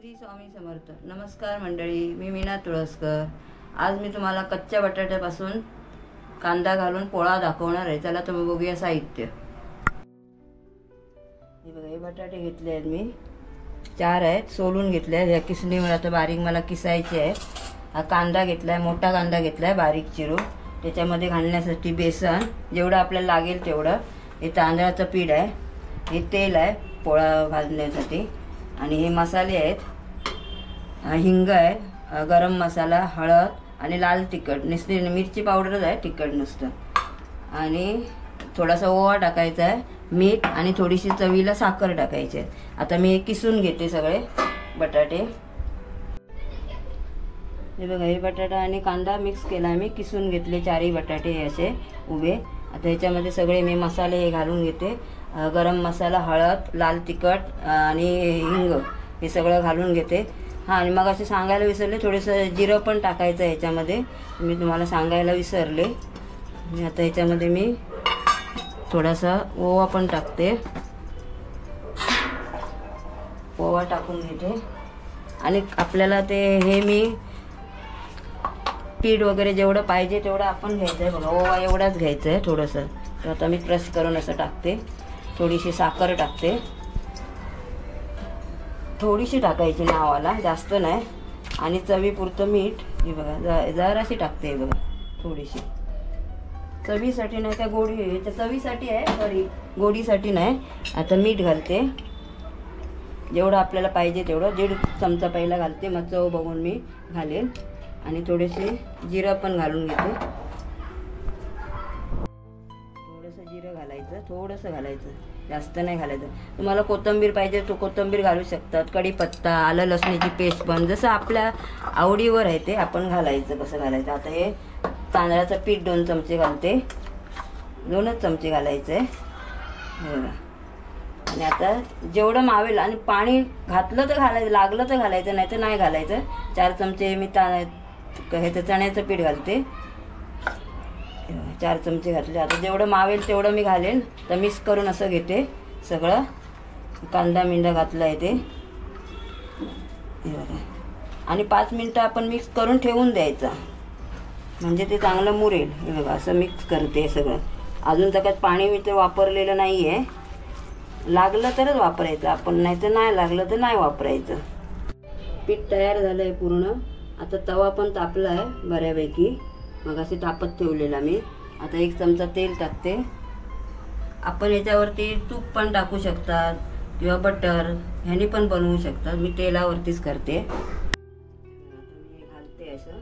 श्री स्वामी समर्थ. नमस्कार मंडळी, मी मीना तुळसकर. आज मी तुम्हाला कच्च्या बटाट्यापासून कांदा घालून पोळा दाखवणार आहे. चला तुम्ही बघूया साहित्य. हे बघा, हे बटाटे घेतले आहेत मी 4 आहेत, सोलून घेतले आहेत. ह्या किसणीवर आता बारीक मला किसायचे आहे. हा कांदा घेतलाय, मोठा कांदा घेतलाय बारीक चिरून. त्याच्यामध्ये घालण्यासाठी बेसन जेवढं आपल्याला लागेल तेवढं. हे तांदळाचं पीठ आहे, हे तेल आहे पोळा भाजण्यासाठी, आणि हे मसाले आहेत. हिंग आहे, गरम मसाला, हळद आणि लाल तिखट, नुसती मिरची पावडरच आहे, तिखट नुसतं, आणि थोडासा ओवा टाकायचा आहे, मीठ आणि थोडीशी चवीला साखर टाकायची आहे. आता मी किसून घेते सगळे बटाटे. हे बघा, हे बटाटा आणि कांदा मिक्स केला मी, किसून घेतले 4ही बटाटे हे असे उभे. आता ह्याच्यामध्ये सगळे मी मसाले हे घालून घेते. गरम मसाला, हळद, लाल तिखट आणि हिंग हे सगळं घालून घेते. हां, आणि मग असे सांगायला विसरले, थोडंसं जिरं पण टाकायचं ह्याच्यामध्ये, मी तुम्हाला सांगायला विसरले. आता ह्याच्यामध्ये मी थोडासा ओवा पण टाकते, ओवा टाकून घेते. आणि आपल्याला ते हे मी पीठ वगैरे जेवढं पाहिजे तेवढं आपण घ्यायचं आहे. बघा, ओवा एवढाच घ्यायचं आहे थोडंसं. तर आता मी क्रश करून असं टाकते. थोडीशी साखर टाकते, थोडीशी टाकायची नावाला, जास्त नाही. आणि चवीपुरतं मीठ हे बघा, जराशी टाकते. हे बघा, थोडीशी चवीसाठी नाही, त्या गोडी चवीसाठी आहे, सॉरी गोडीसाठी नाही. आता मीठ घालते जेवढं आपल्याला पाहिजे तेवढं, 1.5 चमचा पहिला घालते, मग चव बघून मी घालेन. आणि थोडेसे जिरं पण घालून घेते. थोडंसं जिरं घालायचं, थोडंसं घालायचं, जास्त नाही घालायचं. तुम्हाला कोथिंबीर पाहिजे तो कोथिंबीर घालू शकतात, कढीपत्ता, आलं लसणीची पेस्ट पण, जसं आपल्या आवडीवर आहे ते आपण घालायचं, कसं घालायचं. आता हे तांदळाचं पीठ 2 चमचे घालते, 2च चमचे घालायचं आहे. आणि आता जेवढं मावेल, आणि पाणी घातलं तर घालायचं, लागलं तर घालायचं, नाही तर नाही घालायचं. 4 चमचे मी ह्याचं चण्याचं पीठ घालते, 4 चमचे घातले. आता जेवढं मावेल तेवढं मी घालेन. तर मिक्स करून असं घेते सगळं. कांदा मिंडा घातला आहे ते, आणि 5 मिनटं आपण मिक्स करून ठेवून द्यायचा, म्हणजे ते चांगलं मुरेल. हे बघा, असं मिक्स करते सगळं. अजून त्याच्यात पाणी मी तर वापरलेलं नाही आहे, लागलं तरच वापरायचं आपण, नाही तर नाही लागलं तर नाही वापरायचं. पीठ तयार झालं आहे पूर्ण. आता तवा पण तापला आहे बऱ्यापैकी, मग असे तापत ठेवलेला मी. आता 1 चमचा तेल टाकते. आपण याच्यावरती तूप पण टाकू शकतात किंवा बटर, ह्यानी पण बनवू शकतात. मी तेलावरतीच करते. मी घालते असं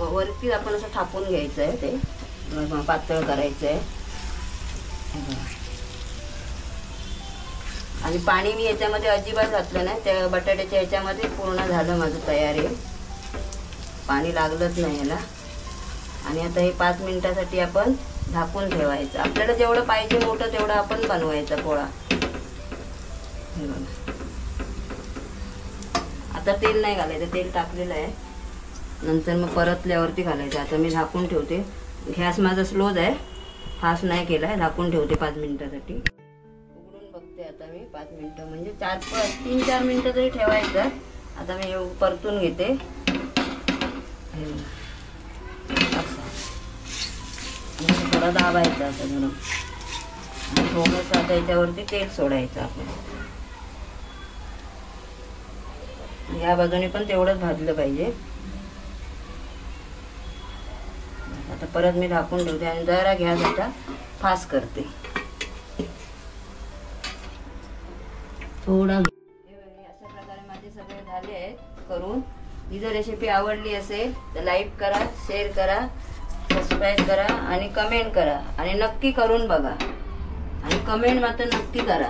वरती, आपण असं थापून घ्यायचं आहे, ते पातळ करायचं आहे. आणि पाणी मी याच्यामध्ये अजिबात घातलं नाही, त्या बटाट्याच्या ह्याच्यामध्ये पूर्ण झालं माझं तयार आहे, पाणी लागलंच नाही ह्याला. आणि आता हे 5 मिनिटासाठी आपण झाकून ठेवायचं. आपल्याला जेवढं पाहिजे मोठं तेवढं आपण बनवायचा पोळा. आता तेल नाही घालायचं, तेल टाकलेलं आहे, नंतर मग परतल्यावरती घालायचं. आता मी झाकून ठेवते. गॅस माझा स्लोच आहे, फास्ट नाही केला आहे. झाकून ठेवते 5 मिनिटासाठी. उघडून बघते आता मी 5 मिनिटं, म्हणजे 3-4 मिनिटं तरी ठेवायचं. आता मी परतून घेते. थोडा दाबायचा असं म्हणून, आणि थोडंसं आता याच्यावरती तेल सोडायचं आपण. या बाजूने पण तेवढंच भाजलं पाहिजे. आता परत मी झाकून ठेवते आणि जरा गॅस आता फास्ट करते थोडा. अशा प्रकारे माझे सगळे झाले आहेत करून. ही जर रेसिपी आवडली असेल तर लाईक करा, शेअर करा, सबस्क्राईब करा आणि कमेंट करा. आणि नक्की करून बघा, आणि कमेंट मात्र नक्की करा.